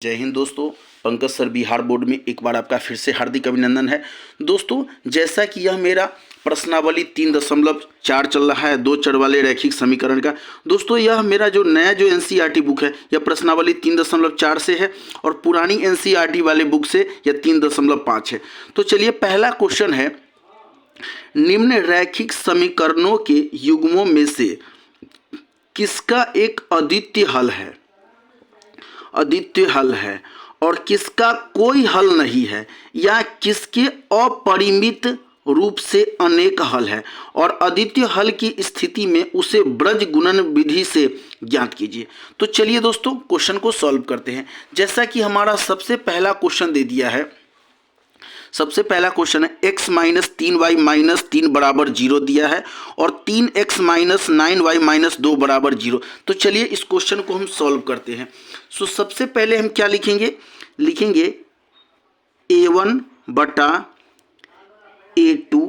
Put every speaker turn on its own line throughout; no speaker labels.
जय हिंद दोस्तों। Pankaj sir Bihar board में एक बार आपका फिर से हार्दिक अभिनंदन है। दोस्तों, जैसा कि यह मेरा प्रश्नावली 3.4 चल रहा है, 2 चर वाले रैखिक समीकरण का। दोस्तों, यह मेरा जो नया जो एनसीईआरटी बुक है यह प्रश्नावली 3.4 से है और पुरानी एनसीईआरटी वाले बुक से यह 3.5 है। तो चलिए, पहला क्वेश्चन है, निम्न रैखिक समीकरणों के युग्मों में से किसका एक अद्वितीय हल है और किसका कोई हल नहीं है, या किसके अपरिमित रूप से अनेक हल है, और अद्वितीय हल की स्थिति में उसे ब्रज गुणन विधि से ज्ञात कीजिए। तो चलिए दोस्तों, क्वेश्चन को सॉल्व करते हैं। जैसा कि हमारा सबसे पहला क्वेश्चन दे दिया है, सबसे पहला क्वेश्चन है x माइनस 3y माइनस 3 बराबर 0 दिया है और 3x माइनस 9y माइनस 2 बराबर 0। तो चलिए इस क्वेश्चन को हम सॉल्व करते हैं। सो सबसे पहले हम क्या लिखेंगे a1 बटा a2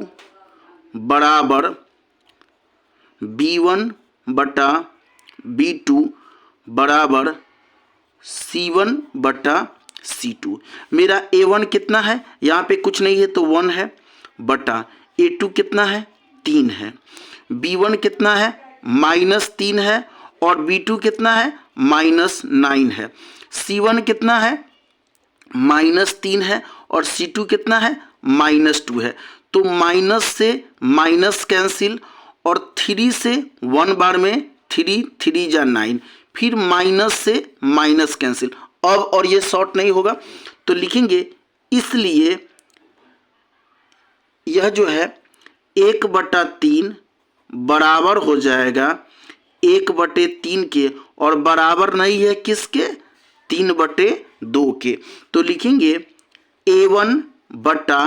बराबर b1 बटा b2 बराबर c1 बटा C2। मेरा A1 कितना है, यहाँ पे कुछ नहीं है तो 1 है, बटा A2 कितना है, 3 है, B1 कितना है, -3 है, और B2 कितना है, -9 है, C1 कितना है, -3 है, और C2 कितना है, -2 है। तो माइनस से माइनस कैंसिल, और 3 से 1 बार में 3 3 जा 9, फिर माइनस से माइनस कैंसिल। अब और ये शॉर्ट नहीं होगा तो लिखेंगे, इसलिए यह जो है 1/3 बराबर हो जाएगा 1/3 के, और बराबर नहीं है किसके, 3/2 के। तो लिखेंगे A1 बटा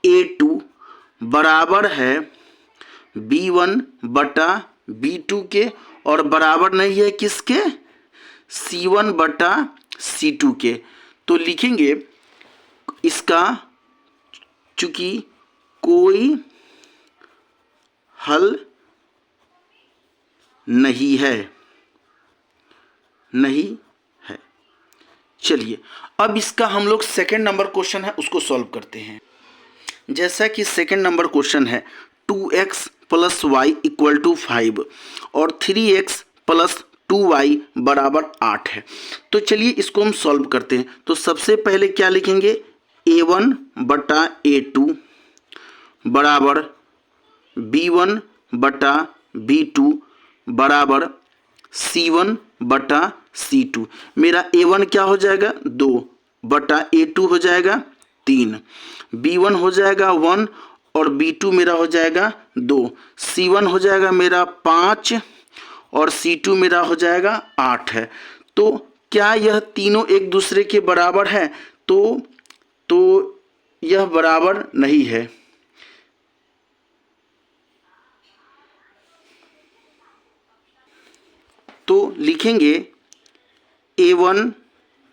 A2 बराबर है B1 बटा B2 के, और बराबर नहीं है किसके, C1 बटा C2 के। तो लिखेंगे इसका चूंकि कोई हल नहीं है। चलिए, अब इसका हम लोग सेकेंड नंबर क्वेश्चन है उसको सॉल्व करते हैं। जैसा कि सेकेंड नंबर क्वेश्चन है, 2x plus Y equal to 5 और 3x प्लस 2y बराबर 8 है। तो चलिए इसको हम सॉल्व करते हैं। तो सबसे पहले क्या लिखेंगे, A1 बटा A2 बराबर B1 बटा B2 बराबर C1 बटा C2। मेरा A1 क्या हो जाएगा, 2 बटा A2 हो जाएगा 3, B1 हो जाएगा 1, और B2 मेरा हो जाएगा 2, C1 हो जाएगा मेरा 5, और C2 मेरा हो जाएगा 8 है। तो क्या यह तीनों एक दूसरे के बराबर है, तो यह बराबर नहीं है। तो लिखेंगे A1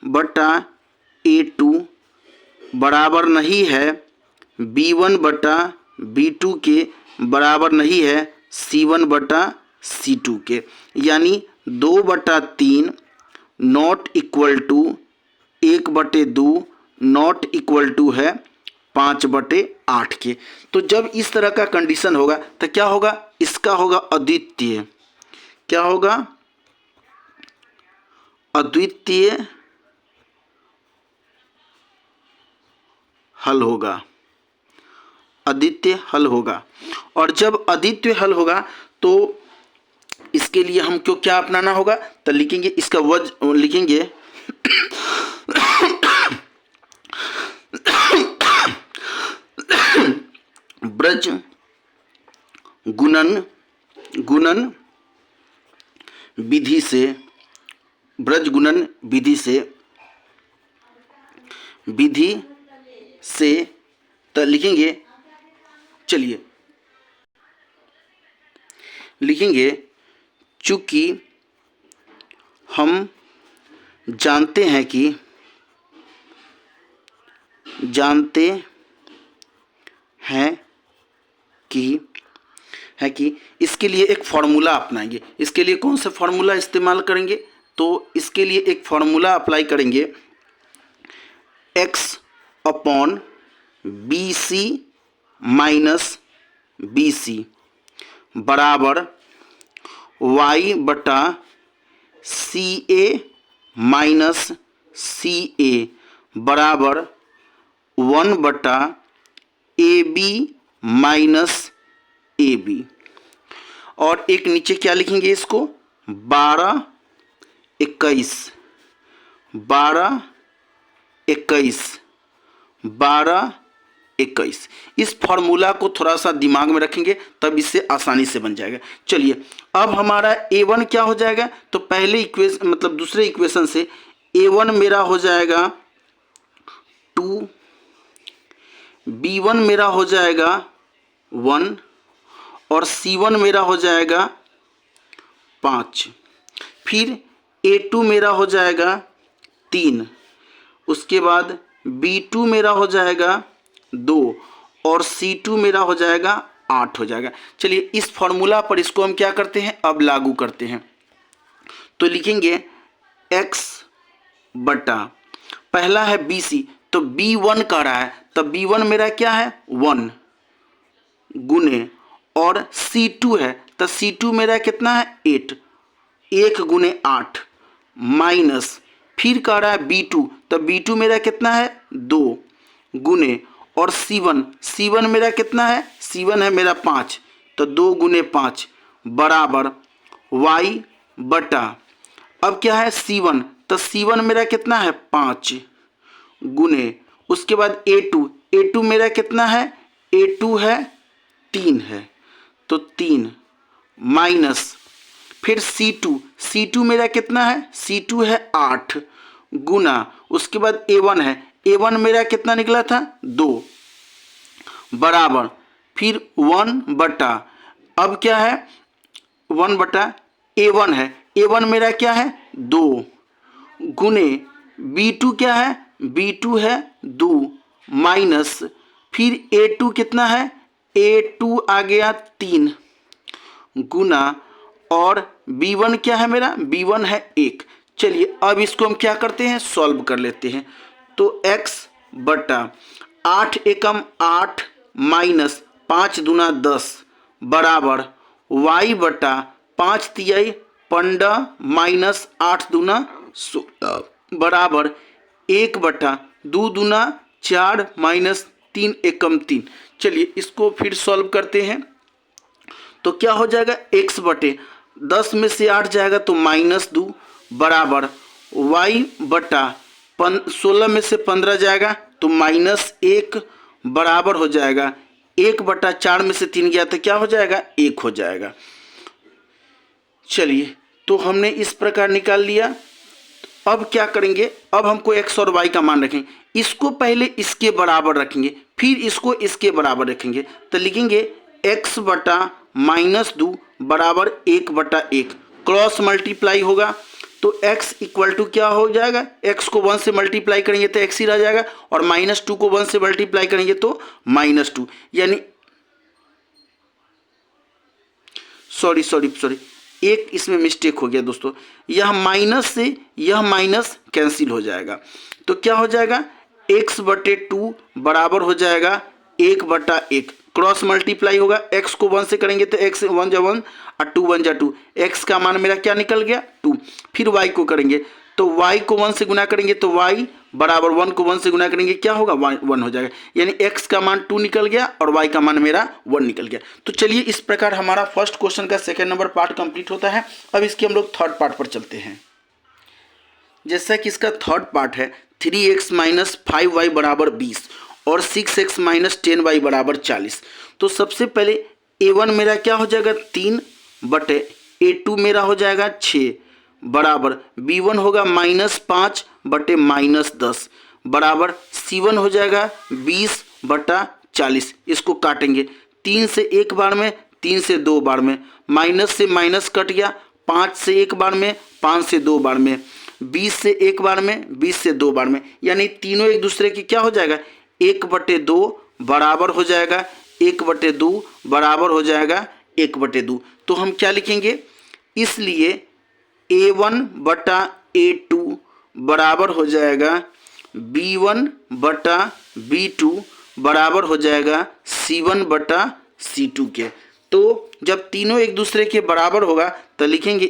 बटा A2 बराबर नहीं है B1 बटा B2 के, बराबर नहीं है C1 बटा C2 के, यानी 2/3 not equal to 1/2 not equal to है 5/8 के। तो जब इस तरह का कंडीशन होगा तो क्या होगा, इसका होगा अद्वितीय, क्या होगा, अद्वितीय हल होगा, अद्वितीय हल होगा। और जब अद्वितीय हल होगा तो इसके लिए हमको क्या अपनाना होगा, तो लिखेंगे इसका लिखेंगे ब्रज गुणन विधि से, ब्रज गुणन विधि से तो लिखेंगे, चलिए लिखेंगे, चूंकि हम जानते हैं कि इसके लिए एक फॉर्मूला अपनाएंगे। इसके लिए कौन सा फॉर्मूला इस्तेमाल करेंगे, तो इसके लिए एक फॉर्मूला अप्लाई करेंगे, X upon B C minus B C बराबर वाई बटा सी ए माइनस सी ए बराबर 1 बटा A B minus A B. और एक नीचे क्या लिखेंगे इसको 12 21 12 21 12 21। इस फॉर्मूला को थोड़ा सा दिमाग में रखेंगे तब इससे आसानी से बन जाएगा। चलिए अब हमारा a1 क्या हो जाएगा, तो पहले इक्वेशन मतलब दूसरे इक्वेशन से a1 मेरा हो जाएगा 2, b1 मेरा हो जाएगा 1 और c1 मेरा हो जाएगा 5। फिर a2 मेरा हो जाएगा 3, उसके बाद b2 मेरा हो जाएगा 2 और c2 मेरा हो जाएगा 8 हो जाएगा। चलिए इस फॉर्मूला पर इसको हम क्या करते हैं, अब लागू करते हैं। तो लिखेंगे x बटा पहला है bc, तो b1 कह रहा है, तब b1 मेरा क्या है 1 गुने और c2 है, तो c2 मेरा कितना है 8, 1 गुने 8 माइनस फिर कह रहा है b2, तो b2 मेरा कितना है 2 गुने और c1 मेरा कितना है, c1 है मेरा 5, तो 2 गुने 5 बराबर y बटा अब क्या है c1, तो c1 मेरा कितना है 5 गुने उसके बाद a2 मेरा कितना है, a2 है 3 है, तो 3 माइनस फिर c2 मेरा कितना है, c2 है 8 गुना उसके बाद a1 है, a1 मेरा कितना निकला था 2 बराबर फिर 1 बटा अब क्या है 1 बटा a1 है, a1 मेरा क्या है 2 गुने b2 क्या है, b2 है 2 माइनस फिर a2 कितना है, a2 आ गया 3 गुना और b1 क्या है मेरा, b1 है 1। चलिए अब इसको हम क्या करते हैं, सॉल्व कर लेते हैं। तो x बटा 8 एकम 8 माइनस 5 दूना 10 बराबर y बटा 5 तिहाई 15 माइनस 8 दूना 16 बराबर 1 बटा 2 दूना 4 माइनस 3 एकम 3। चलिए इसको फिर सॉल्व करते हैं। तो क्या हो जाएगा, x बटे 10 में से 8 जाएगा तो -2 बराबर y बटा 16 में से 15 जाएगा तो -1 बराबर हो जाएगा 1 बटा 4 में से 3 गया तो क्या हो जाएगा, 1 हो जाएगा। चलिए तो हमने इस प्रकार निकाल लिया। अब क्या करेंगे, अब हमको x और y का मान रखेंगे, इसको पहले इसके बराबर रखेंगे फिर इसको इसके बराबर रखेंगे। तो लिखेंगे x बटा -2 बराबर 1 बटा 1 क्रॉस मल्टीप्लाई होगा तो x इक्वल टू क्या हो जाएगा, x को 1 से मल्टीप्लाई करेंगे तो x ही रह जाएगा और -2 को 1 से मल्टीप्लाई करेंगे तो -2, यानी सॉरी एक इसमें मिस्टेक हो गया दोस्तों, यह माइनस से यह माइनस कैंसिल हो जाएगा। तो क्या हो जाएगा, x बटे 2 बराबर हो जाएगा 1 बटा 1 क्रॉस मल्टीप्लाई होगा, x को 1 से करेंगे तो x 1 जा 1 और 2 1 जा 2, x का मान मेरा क्या निकल गया 2। फिर y को करेंगे तो y को 1 से गुना करेंगे तो y बराबर 1 को 1 से गुना करेंगे क्या होगा 1 हो जाएगा, यानी x का मान 2 निकल गया और y का मान मेरा 1 निकल गया। तो चलिए इस प्रकार हमारा फर्स्ट क्वेश्चन का सेकेंड नंबर पार्ट कंप्लीट होता है। अब इसके हम लोग थर्ड पार्ट पर चलते हैं। जैसा कि इसका थर्ड पार्ट है 3x माइनस 5y बराबर 20 और 6x माइनस 10y बराबर 40। तो सबसे पहले a1 मेरा क्या हो जाएगा 3 बटे a2 मेरा हो जाएगा 6 बराबर b1 होगा -5 बटे -10 बराबर c1 हो जाएगा 20 बटा 40। इसको काटेंगे 3 से 1 बार में 3 से 2 बार में, माइनस से माइनस कट गया 5 से 1 बार में 5 से 2 बार में, 20 से 1 बार में 20 से 2 बार में, यानी तीनों एक दूसरे की क्या हो जाएगा 1 बटे 2 बराबर हो जाएगा 1 बटे 2 बराबर हो जाएगा 1 बटे 2। तो हम क्या लिखेंगे, इसलिए a1 बटा a2 बराबर हो जाएगा B1/B2 बराबर हो जाएगा C1/C2 के। तो जब तीनों एक दूसरे के बराबर होगा तो लिखेंगे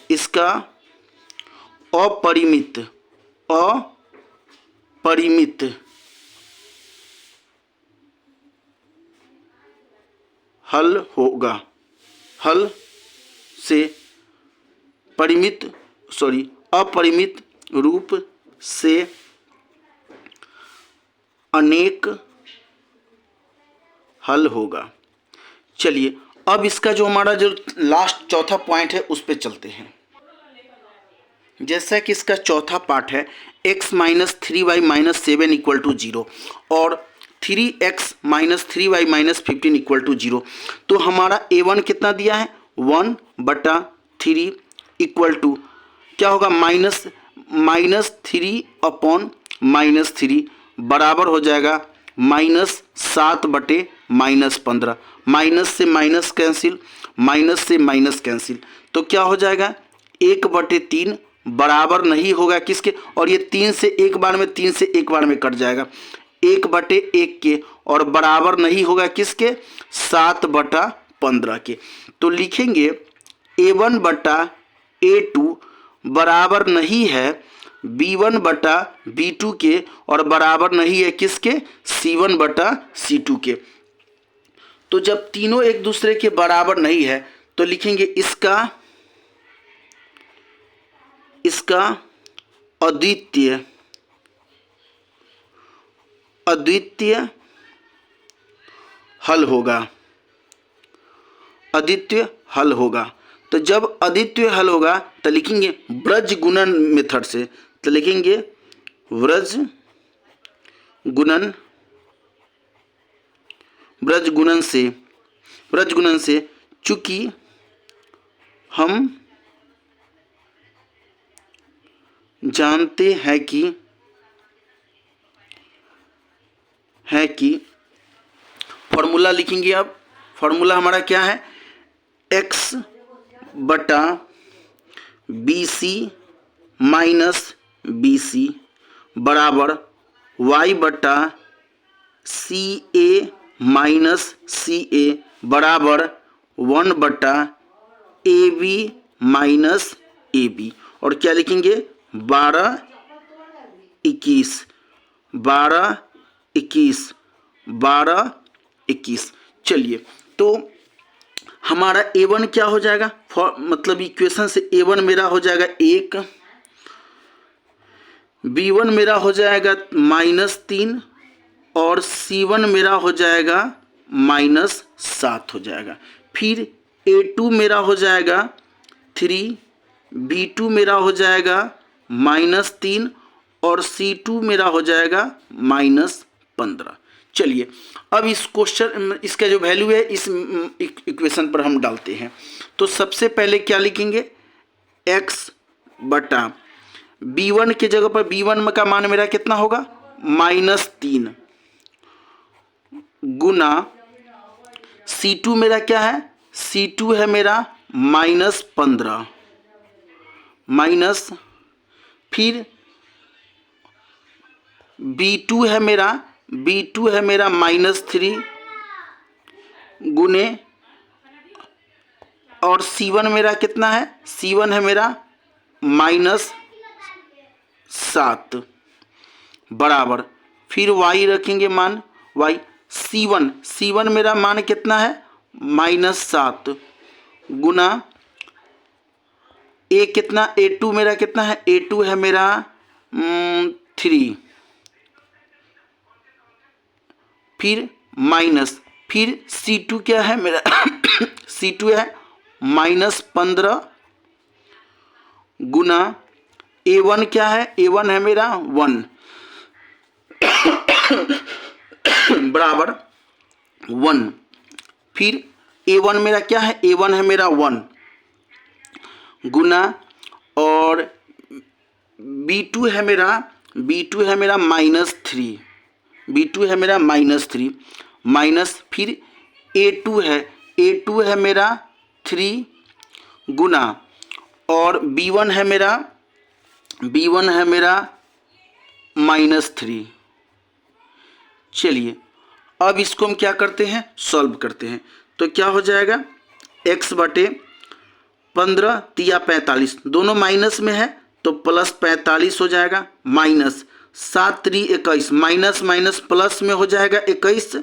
इसका अपरिमित हल होगा। हल से अपरिमित रूप से अनेक हल होगा। चलिए अब इसका जो हमारा जो लास्ट चौथा पॉइंट है उस पे चलते हैं। जैसा कि इसका चौथा पार्ट है x minus 3y minus 7 equal to 0 और 3x minus 3y minus 15 equal to 0। तो हमारा a1 कितना दिया है 1/3 इक्वल टू क्या होगा -3 अपॉन -3 बराबर हो जाएगा -7/-15। माइनस से माइनस कैंसिल, माइनस से माइनस कैंसिल, तो क्या हो जाएगा 1/3 बराबर नहीं होगा किसके, और ये 3 से एक बार में कट जाएगा 1/1 के, और बराबर नहीं होगा किसके 7/15 के। तो लिखेंगे a1/a2 बराबर नहीं है b1/b2 के, और बराबर नहीं है किसके c1/c2 के। तो जब तीनों एक दूसरे के बराबर नहीं है तो लिखेंगे इसका अद्वितीय हल होगा। तो जब अद्वितीय हल होगा तो लिखेंगे ब्रज गुणन मेथड से, तो लिखेंगे ब्रज गुणन से चूंकि हम जानते हैं कि फॉर्मूला लिखेंगे। अब फॉर्मूला हमारा क्या है x/BC माइनस BC बराबर y/CA माइनस CA बराबर 1/AB माइनस AB, और क्या लिखेंगे 12 21। चलिए तो हमारा a1 क्या हो जाएगा, मतलब इक्वेशन से a1 मेरा हो जाएगा 1, b1 मेरा हो जाएगा -3 और c1 मेरा हो जाएगा -7 हो जाएगा। फिर a2 मेरा हो जाएगा 3, b2 मेरा हो जाएगा -3 और c2 मेरा हो जाएगा -15। चलिए अब इस क्वेश्चन इसका जो वैल्यू है इस इक्वेशन पर हम डालते हैं। तो सबसे पहले क्या लिखेंगे x/b1 के जगह पर b1 का मान मेरा कितना होगा -3 गुना c2 मेरा क्या है, c2 है मेरा -15 माइनस, फिर b2 है मेरा -3 गुने, और c1 मेरा कितना है, c1 है मेरा -7 बराबर, फिर y रखेंगे मान y, c1 मेरा मान कितना है -7 गुना a कितना, a2 मेरा कितना है, a2 है मेरा 3, फिर माइनस, फिर c2 क्या है मेरा c2 है -15 गुना a1 क्या है, a1 है मेरा 1 बराबर 1, फिर a1 मेरा क्या है, a1 है मेरा 1 गुना, और b2 है मेरा -3, b2 है मेरा -3 माइनस, फिर a2 है मेरा 3 गुना, और b1 है मेरा b1 है मेरा -3। चलिए अब इसको हम क्या करते हैं, सॉल्व करते हैं। तो क्या हो जाएगा, x बटे 15 तिया 45, दोनों माइनस में है तो प्लस 45 हो जाएगा, माइनस 7 3 21, माइनस माइनस प्लस में हो जाएगा 21,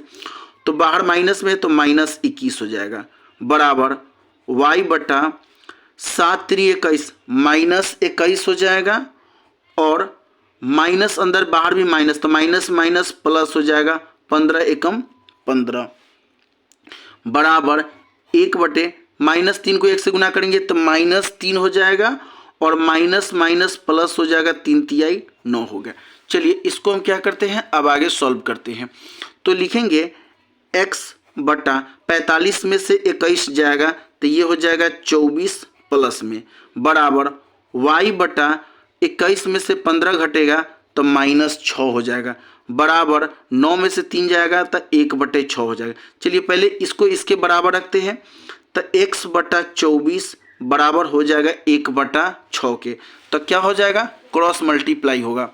तो बाहर माइनस में है तो माइनस 21 हो जाएगा, बराबर y बटा 7 3 21 माइनस 21 हो जाएगा, और माइनस अंदर बाहर भी माइनस, तो माइनस माइनस प्लस हो जाएगा, 15 एकम 15, बराबर 1 बटे -3 को 1 से गुना करेंगे तो -3 हो जाएगा, और माइनस माइनस प्लस हो जाएगा, 3 तिहाई 9 हो गया। चलिए इसको हम क्या करते हैं, अब आगे सॉल्व करते हैं। तो लिखेंगे x बटा 45 में से 21 जाएगा तो ये हो जाएगा 24 प्लस में, बराबर y बटा 21 में से 15 घटेगा तो -6 हो जाएगा, बराबर 9 में से 3 जाएगा तो 1 बटे 6 हो जाएगा। चलिए पहले इसको इसके बराबर रखते हैं, तो x बटा 24 बराबर हो जाएगा 1 बटा 6 के, तो क्या हो जाएगा, क्रॉस मल्टीप्लाई होगा,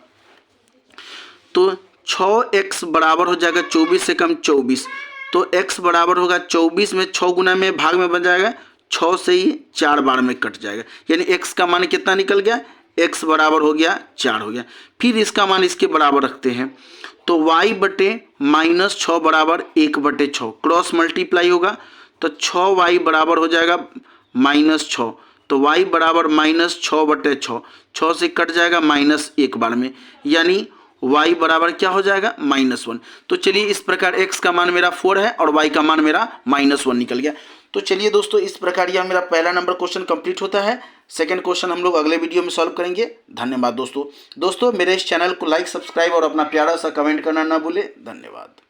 तो 6x बराबर हो जाएगा 24 से कम 24, तो x बराबर होगा 24 में 6 गुना में भाग में बन जाएगा, 6 से ही 4 बार में कट जाएगा, यानी x का मान कितना निकल गया, x बराबर हो गया 4 हो गया। फिर इसका मान इसके बराबर रखते हैं, तो y बटे -6 बराबर 1 बटे 6, क्रॉस मल्टीप्लाई होगा, तो 6y बराबर हो जाएगा -6, तो y बराबर -6 बटे 6, 6 से कट जाएगा -1 बार में, यानी y बराबर क्या हो जाएगा, -1। तो चलिए इस प्रकार x का मान मेरा 4 है और y का मान मेरा -1 निकल गया। तो चलिए दोस्तों इस प्रकार यह मेरा पहला नंबर क्वेश्चन कंप्लीट होता है। सेकंड क्वेश्चन हम लोग अगले वीडियो में सॉल्व करेंगे। धन्यवाद दोस्तों। मेरे इस चैनल को लाइक, सब्सक्राइब और अपना प्यारा सा कमेंट करना ना भूले। धन्यवाद।